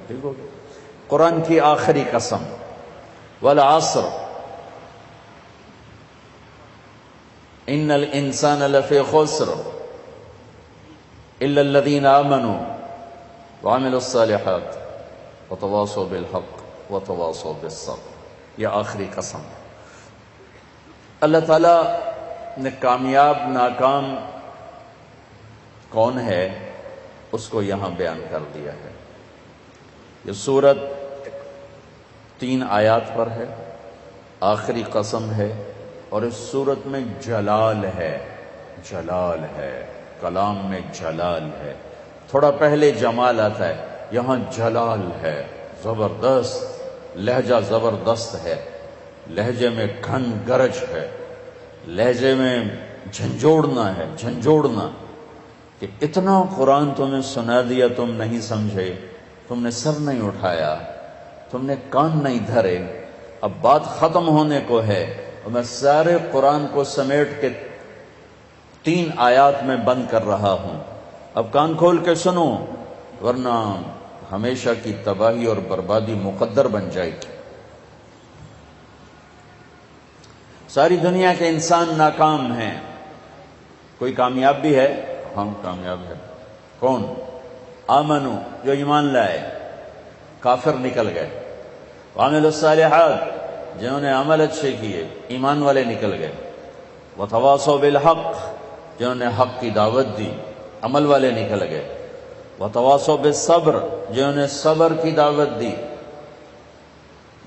ٹھیک ہو گیا۔ قرآن کی آخری قسم، والعصر ان الانسان لفی خسر الا الذین آمنوا وعملوا الصالحات وتواصوا بالحق وتواصوا بالصبر۔ یہ آخری قسم۔ اللہ تعالیٰ نے کامیاب ناکام کون ہے اس کو یہاں بیان کر دیا ہے۔ یہ سورت 3 آیات پر ہے، آخری قسم ہے، اور اس سورت میں جلال ہے، جلال ہے، کلام میں جلال ہے۔ تھوڑا پہلے جمال آتا ہے، یہاں جلال ہے، زبردست لہجہ، زبردست ہے، لہجے میں گھن گرج ہے، لہجے میں جھنجھوڑنا ہے، جھنجھوڑنا کہ اتنا قرآن تمہیں سنا دیا تم نہیں سمجھے، تم نے سر نہیں اٹھایا، تم نے کان نہیں دھرے، اب بات ختم ہونے کو ہے اور میں سارے قرآن کو سمیٹ کے 3 آیات میں بند کر رہا ہوں۔ اب کان کھول کے سنو ورنہ ہمیشہ کی تباہی اور بربادی مقدر بن جائے گی۔ ساری دنیا کے انسان ناکام ہیں، کوئی کامیاب بھی ہے؟ ہم کامیاب ہے۔ کون؟ آمنو، جو ایمان لائے، کافر نکل گئے، وعملوا الصالحات، جنہوں نے عمل اچھے کیے، ایمان والے نکل گئے، وتواصوا بالحق، جنہوں نے حق کی دعوت دی، عمل والے نکل گئے، وتواصوا بالصبر، جنہوں نے صبر کی دعوت دی،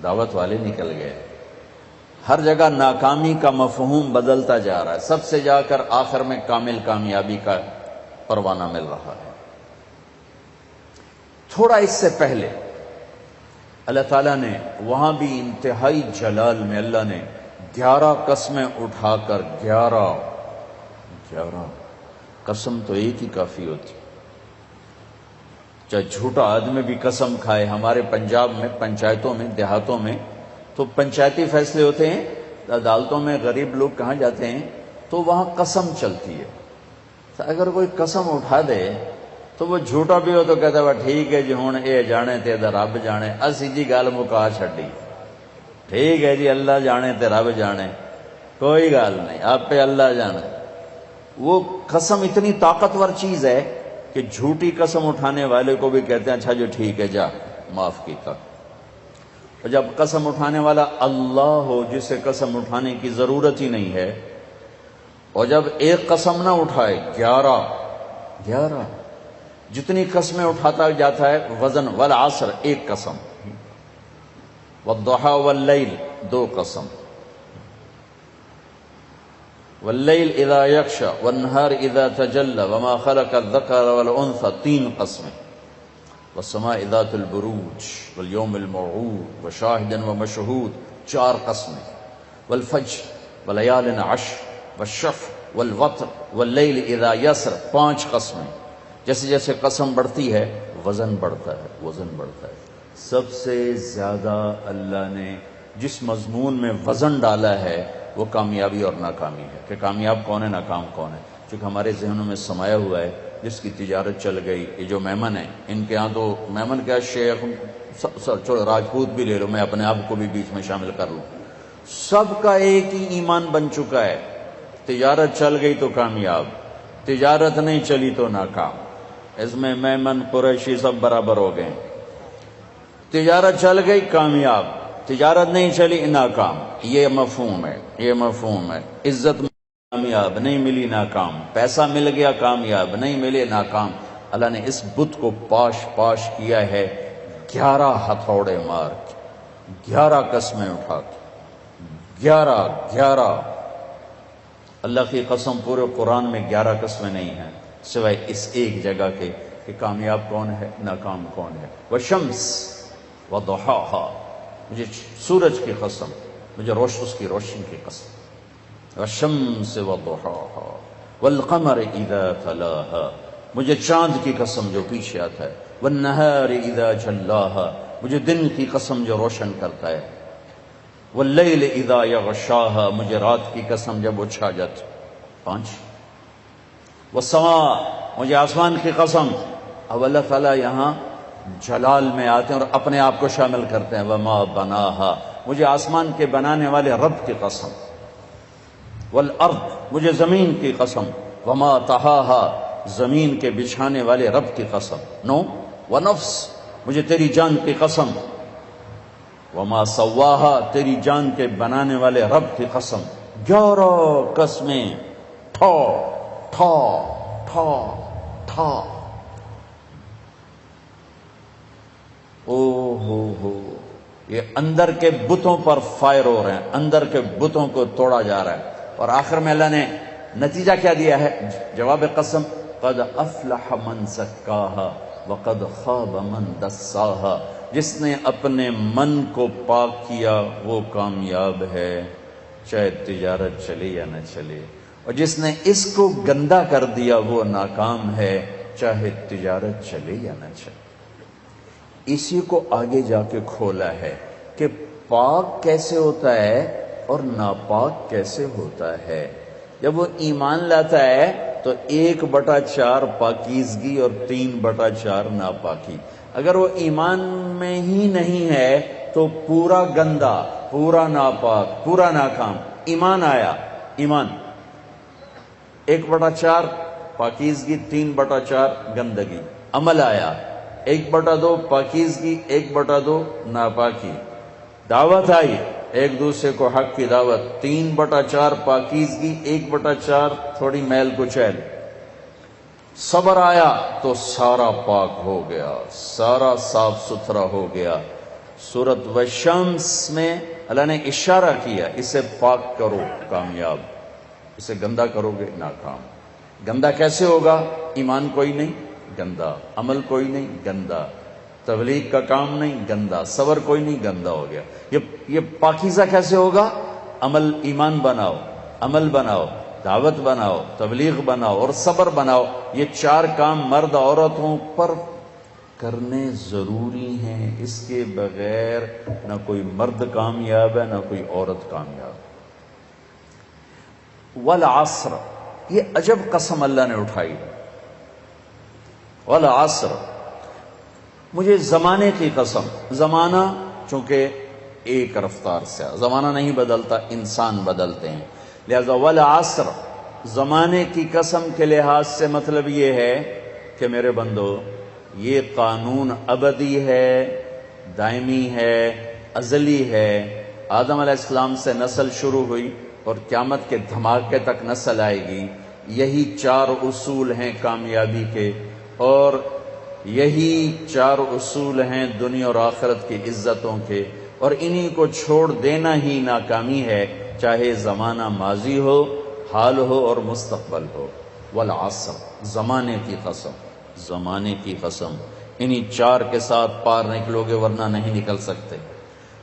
دعوت والے نکل گئے۔ ہر جگہ ناکامی کا مفہوم بدلتا جا رہا ہے، سب سے جا کر آخر میں کامل کامیابی کا پروانہ مل رہا ہے۔ تھوڑا اس سے پہلے اللہ تعالیٰ نے وہاں بھی انتہائی جلال میں اللہ نے 11 قسمیں اٹھا کر 11 قسم تو ایک ہی کافی ہوتی، چاہے جھوٹا آدمی بھی قسم کھائے۔ ہمارے پنجاب میں پنچایتوں میں دیہاتوں میں تو پنچایتی فیصلے ہوتے ہیں، عدالتوں میں غریب لوگ کہاں جاتے ہیں تو وہاں قسم چلتی ہے۔ تو اگر کوئی قسم اٹھا دے تو وہ جھوٹا بھی ہو تو کہتا ہے ٹھیک ہے جی ہوں اے جانے تے رب جانے، اسی جی گل مکا چھڈی، ٹھیک ہے جی اللہ جانے تے رب جانے، کوئی گل نہیں، آپ پہ اللہ جانے۔ وہ قسم اتنی طاقتور چیز ہے کہ جھوٹی قسم اٹھانے والے کو بھی کہتے ہیں اچھا جو ٹھیک ہے جا معاف کیتا۔ اور جب قسم اٹھانے والا اللہ ہو جسے قسم اٹھانے کی ضرورت ہی نہیں ہے، اور جب ایک قسم نہ اٹھائے 11 جتنی قسمیں اٹھاتا جاتا ہے وزن، والعصر 1 قسم، والضحى واللیل 2 قسم، واللیل اذا یغشی والنہار اذا تجلی وما خلق الذکر والانثى 3 قسمیں، والسماء ذات البروج والیوم الموعود وشاہد ومشہود 4 قسمیں، والفجر ولیال عشر والشفع والوتر واللیل اذا یسر 5 قسمیں۔ جیسے جیسے قسم بڑھتی ہے وزن بڑھتا ہے، وزن بڑھتا ہے۔ سب سے زیادہ اللہ نے جس مضمون میں وزن ڈالا ہے وہ کامیابی اور ناکامی ہے، کہ کامیاب کون ہے، ناکام کون ہے۔ چونکہ ہمارے ذہنوں میں سمایا ہوا ہے جس کی تجارت چل گئی، یہ جو میمن ہیں ان کے ہاں تو میمن کیا شیخ چھوڑو راجپوت بھی لے لو، میں اپنے آپ کو بھی بیچ میں شامل کر لوں، سب کا ایک ہی ایمان بن چکا ہے، تجارت چل گئی تو کامیاب، تجارت نہیں چلی تو ناکام۔ اس میں میمن قریشی سب برابر ہو گئے، تجارت چل گئی کامیاب، تجارت نہیں چلی ناکام۔ یہ مفہوم ہے، یہ مفہوم ہے۔ عزت کامیاب نہیں ملی ناکام، پیسہ مل گیا کامیاب نہیں ملے ناکام۔ اللہ نے اس بت کو پاش کیا ہے 11 ہتھوڑے مار کے، 11 قسمیں اٹھا کے، 11 اللہ کی قسم پورے قرآن میں 11 قسمیں نہیں ہیں سوائے اس ایک جگہ کے کہ کامیاب کون ہے، ناکام کون ہے۔ والشمس وضحاها، مجھے سورج کی قسم، مجھے اس کی روشنی کی قسم، والشمس وضحاها والقمر اذا تلاها، مجھے چاند کی قسم جو پیچھے آتا ہے، والنہار اذا جلاها، مجھے دن کی قسم جو روشن کرتا ہے، واللیل اذا یغشاها، مجھے رات کی قسم جب وہ چھا جاتی۔ 5 والسماء، مجھے آسمان کی قسم۔ اب اللہ تعالیٰ یہاں جلال میں آتے ہیں اور اپنے آپ کو شامل کرتے ہیں. وما بناہا، مجھے آسمان کے بنانے والے رب کی قسم. والارض، مجھے زمین کی قسم. وما طحاہا، زمین کے بچھانے والے رب کی قسم. نو ونفس، مجھے تیری جان کی قسم. وما سواہا، تیری جان کے بنانے والے رب کی قسم. 11 قسمیں، ٹھا ٹھا ٹھا ٹھا. او ہو، یہ اندر کے بتوں پر فائر ہو رہے ہیں، اندر کے بتوں کو توڑا جا رہا ہے. اور آخر میں اللہ نے نتیجہ کیا دیا ہے؟ جواب قسم، قد افلح من زکاہا وقد خاب من دساہا. جس نے اپنے من کو پاک کیا وہ کامیاب ہے، چاہے تجارت چلے یا نہ چلے. اور جس نے اس کو گندا کر دیا وہ ناکام ہے، چاہے تجارت چلے یا نہ چلے. اسی کو آگے جا کے کھولا ہے کہ پاک کیسے ہوتا ہے اور ناپاک کیسے ہوتا ہے. جب وہ ایمان لاتا ہے تو 1/4 پاکیزگی اور 3/4 ناپاکی. اگر وہ ایمان میں ہی نہیں ہے تو پورا گندا، پورا ناپاک، پورا ناکام. ایمان آیا، ایمان 1/4 پاکیزگی، 3/4 گندگی. عمل آیا 1/2 پاکیزگی، 1/2 ناپاکی. دعوت آئی، ایک دوسرے کو حق کی دعوت، 3/4 پاکیزگی، 1/4 تھوڑی میل کچیل. صبر آیا تو سارا پاک ہو گیا، سارا صاف ستھرا ہو گیا. سورۃ والشمس میں اللہ نے اشارہ کیا، اسے پاک کرو کامیاب، اسے گندا کرو گے ناکام. گندا کیسے ہوگا؟ ایمان کوئی نہیں، گندا. عمل کوئی نہیں، گندا. تبلیغ کا کام نہیں، گندا. صبر کوئی نہیں، گندا ہو گیا. یہ پاکیزہ کیسے ہوگا؟ عمل، ایمان بناؤ، عمل بناؤ، دعوت بناؤ، تبلیغ بناؤ اور صبر بناؤ. یہ 4 کام مرد عورتوں پر کرنے ضروری ہیں. اس کے بغیر نہ کوئی مرد کامیاب ہے نہ کوئی عورت کامیاب. والعصر، یہ عجب قسم اللہ نے اٹھائی. والعصر، مجھے زمانے کی قسم. زمانہ چونکہ ایک رفتار سے، زمانہ نہیں بدلتا، انسان بدلتے ہیں. لہذا والعصر، زمانے کی قسم کے لحاظ سے مطلب یہ ہے کہ میرے بندو، یہ قانون ابدی ہے، دائمی ہے، ازلی ہے. آدم علیہ السلام سے نسل شروع ہوئی اور قیامت کے دھماکے تک نسل آئے گی. یہی 4 اصول ہیں کامیابی کے، اور یہی 4 اصول ہیں دنیا اور آخرت کی عزتوں کے. اور انہی کو چھوڑ دینا ہی ناکامی ہے، چاہے زمانہ ماضی ہو، حال ہو اور مستقبل ہو. والعصر، زمانے کی قسم، زمانے کی قسم. انہی 4 کے ساتھ پار نکلو گے ورنہ نہیں نکل سکتے.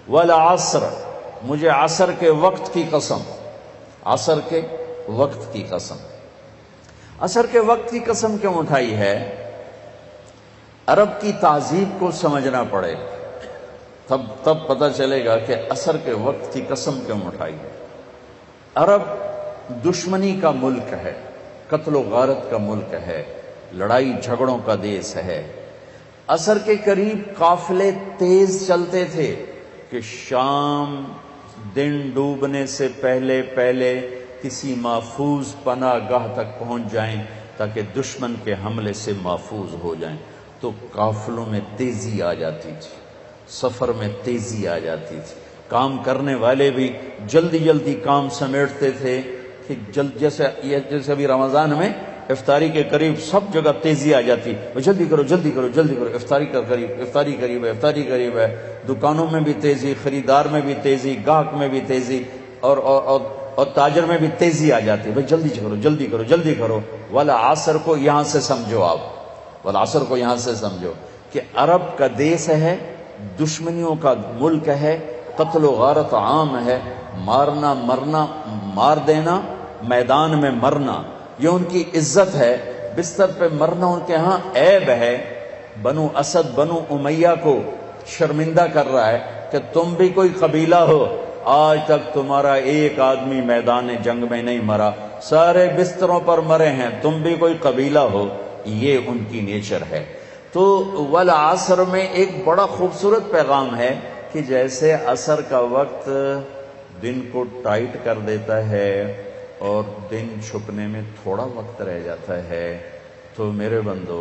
والعصر، مجھے عصر کے وقت کی قسم. عصر کے وقت کی قسم. عصر کے وقت کی قسم کیوں اٹھائی ہے؟ عرب کی تہذیب کو سمجھنا پڑے، تب پتہ چلے گا کہ عصر کے وقت کی قسم کیوں اٹھائی ہے. عرب دشمنی کا ملک ہے، قتل و غارت کا ملک ہے، لڑائی جھگڑوں کا دیس ہے. عصر کے قریب قافلے تیز چلتے تھے کہ شام دن ڈوبنے سے پہلے کسی محفوظ پناہ گاہ تک پہنچ جائیں تاکہ دشمن کے حملے سے محفوظ ہو جائیں. تو قافلوں میں تیزی آ جاتی تھی، سفر میں تیزی آ جاتی تھی. کام کرنے والے بھی جلدی کام سمیٹتے تھے کہ جیسے ابھی رمضان میں افطاری کے قریب سب جگہ تیزی آ جاتی، جلدی کرو، افطاری قریب ہے. دکانوں میں بھی تیزی، خریدار میں بھی تیزی، گاہک میں بھی تیزی، اور تاجر میں بھی تیزی آ جاتی. بھائی جلدی کرو. والعصر کو یہاں سے سمجھو، آپ والعصر کو یہاں سے سمجھو کہ عرب کا دیس ہے، دشمنیوں کا ملک ہے، قتل و غارت عام ہے، مارنا مرنا، مار دینا، میدان میں مرنا، یہ ان کی عزت ہے. بستر پہ مرنا ان کے ہاں عیب ہے. بنو اسد، بنو امیہ کو شرمندہ کر رہا ہے کہ تم بھی کوئی قبیلہ ہو، آج تک تمہارا ایک آدمی میدان جنگ میں نہیں مرا، سارے بستروں پر مرے ہیں، تم بھی کوئی قبیلہ ہو. یہ ان کی نیچر ہے. تو والعصر میں ایک بڑا خوبصورت پیغام ہے کہ جیسے عصر کا وقت دن کو ٹائٹ کر دیتا ہے اور دن چھپنے میں تھوڑا وقت رہ جاتا ہے، تو میرے بندو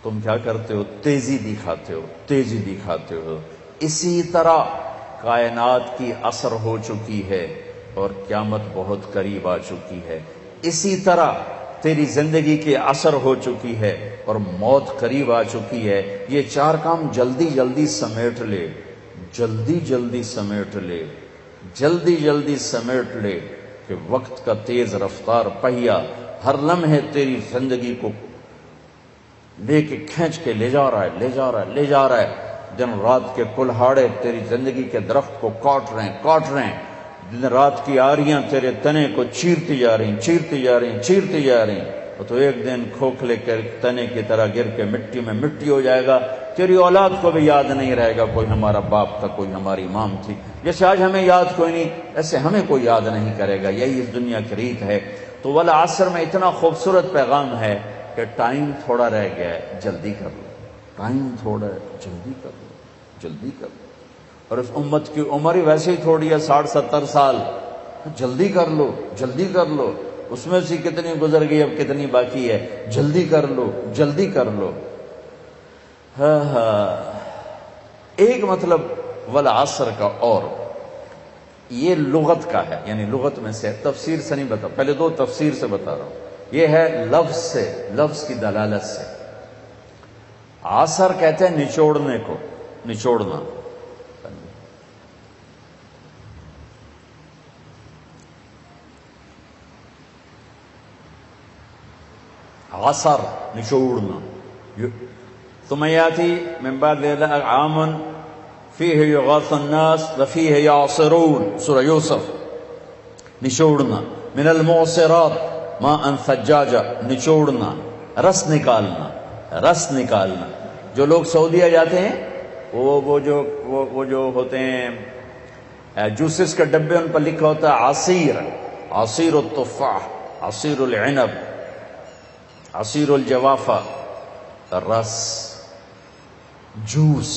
تم کیا کرتے ہو؟ تیزی دکھاتے ہو۔ اسی طرح کائنات کی عصر ہو چکی ہے اور قیامت بہت قریب آ چکی ہے، اسی طرح تیری زندگی کی عصر ہو چکی ہے اور موت قریب آ چکی ہے۔ یہ چار کام جلدی جلدی سمیٹ لے، جلدی جلدی سمیٹ لے کہ وقت کا تیز رفتار پہیا ہر لمحے تیری زندگی کو لے کے کھینچ کے لے جا رہا ہے۔ دن رات کے کلہاڑے تیری زندگی کے درخت کو کاٹ رہے ہیں۔ دن رات کی آریاں تیرے تنے کو چیرتی جا رہی ہیں، اور تو ایک دن کھوکھلے کے تنے کی طرح گر کے مٹی میں مٹی ہو جائے گا۔ تیری اولاد کو بھی یاد نہیں رہے گا کوئی ہمارا باپ تھا، کوئی ہماری مام تھی۔ جیسے آج ہمیں یاد کوئی نہیں، ایسے ہمیں کوئی یاد نہیں کرے گا۔ یہی اس دنیا کی ریت ہے۔ تو والعصر میں اتنا خوبصورت پیغام ہے کہ ٹائم تھوڑا رہ گیا ہے، جلدی کر لو۔ ٹائم تھوڑا ہے، جلدی کر لو۔ اور اس امت کی عمر ہی ویسے ہی تھوڑی ہے، 60-70 سال۔ جلدی کر لو۔ اس میں سے کتنی گزر گئی، اب کتنی باقی ہے؟ جلدی کر لو۔ ایک مطلب والعصر کا، اور یہ لغت کا ہے، یعنی لغت میں سے، تفسیر سے نہیں بتا، پہلے دو تفسیر سے بتا رہا ہوں۔ یہ ہے لفظ سے، لفظ کی دلالت سے۔ عصر کہتے ہیں نچوڑنے کو، نچوڑنا۔ عصر نچوڑنا۔ ثم یاتی من بعد ذلك عام فیہ یغاث الناس وفیہ یعصرون، سورہ یوسف۔ نچوڑنا۔ من المعصرات ماء ثجاجا، نچوڑنا، رس نکالنا۔ جو لوگ سعودیہ جاتے ہیں وہ جو ہوتے ہیں جوسز کے ڈبے، ان پر لکھا ہوتا ہے عصیر التفاح، عصیر العنب، عصیر الجوافہ، رس، جوس۔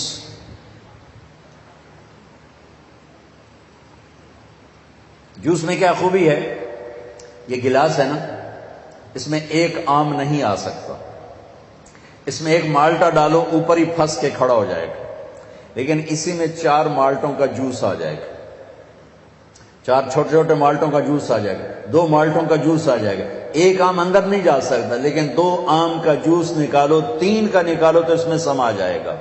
جوس میں کیا خوبی ہے؟ یہ گلاس ہے نا، اس میں ایک آم نہیں آ سکتا، اس میں ایک مالٹا ڈالو اوپر ہی پھنس کے کھڑا ہو جائے گا، لیکن اسی میں 4 مالٹوں کا جوس آ جائے گا، 4 چھوٹے چھوٹے مالٹوں کا جوس آ جائے گا، 2 مالٹوں کا جوس آ جائے گا۔ ایک آم اندر نہیں جا سکتا، لیکن 2 آم کا جوس نکالو، 3 کا نکالو تو اس میں سما جائے گا۔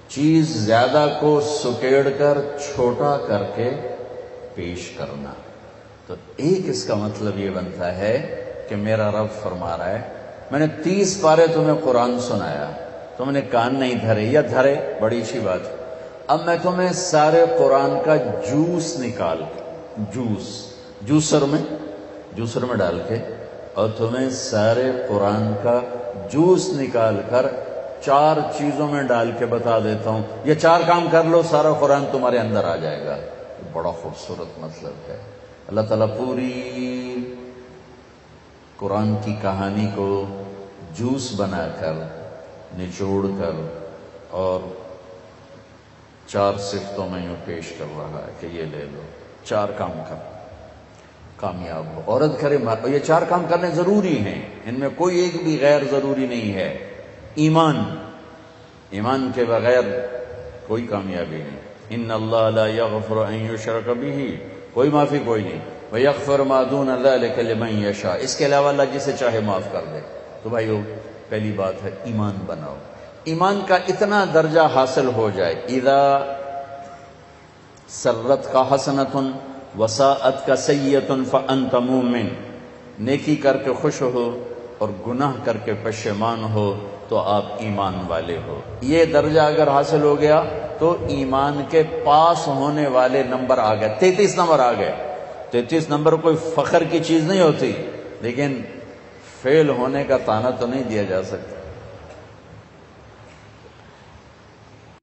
چیز زیادہ کو سکیڑ کر چھوٹا کر کے پیش کرنا، تو ایک اس کا مطلب یہ بنتا ہے کہ میرا رب فرما رہا ہے، میں نے 30 پارے تمہیں قرآن سنایا، تم نے کان نہیں دھرے، یا دھرے بڑی اچھی بات ہے، اب میں تمہیں سارے قرآن کا جوس نکال کے، جوسر میں ڈال کے، اور تمہیں سارے قرآن کا جوس نکال کر 4 چیزوں میں ڈال کے بتا دیتا ہوں، یہ 4 کام کر لو، سارا قرآن تمہارے اندر آ جائے گا۔ بڑا خوبصورت مطلب ہے۔ اللہ تعالیٰ پوری قرآن کی کہانی کو جوس بنا کر، نچوڑ کر، اور 4 صفتوں میں یوں پیش کر رہا ہے کہ یہ لے لو، 4 کام کر، کامیاب ہو۔ عورت کرے، یہ 4 کام کرنے ضروری ہیں، ان میں کوئی ایک بھی غیر ضروری نہیں ہے۔ ایمان کے بغیر کوئی کامیابی نہیں۔ ان اللہ لا یغفر ان یشرک بہ، کوئی معافی کوئی نہیں، ویغفر ما دون ذلک لمن یشاء، اس کے علاوہ اللہ جسے چاہے معاف کر دے۔ تو بھائیو، پہلی بات ہے ایمان بناؤ۔ ایمان کا اتنا درجہ حاصل ہو جائے، اذا سرت کا حسنۃ وساءت کا سیئۃ فانت مومن، نیکی کر کے خوش ہو اور گناہ کر کے پشیمان ہو تو آپ ایمان والے ہو۔ یہ درجہ اگر حاصل ہو گیا تو ایمان کے پاس ہونے والے نمبر آ گئے، 33 نمبر آ گئے۔ 33 نمبر کوئی فخر کی چیز نہیں ہوتی، لیکن فیل ہونے کا طعنہ تو نہیں دیا جا سکتا۔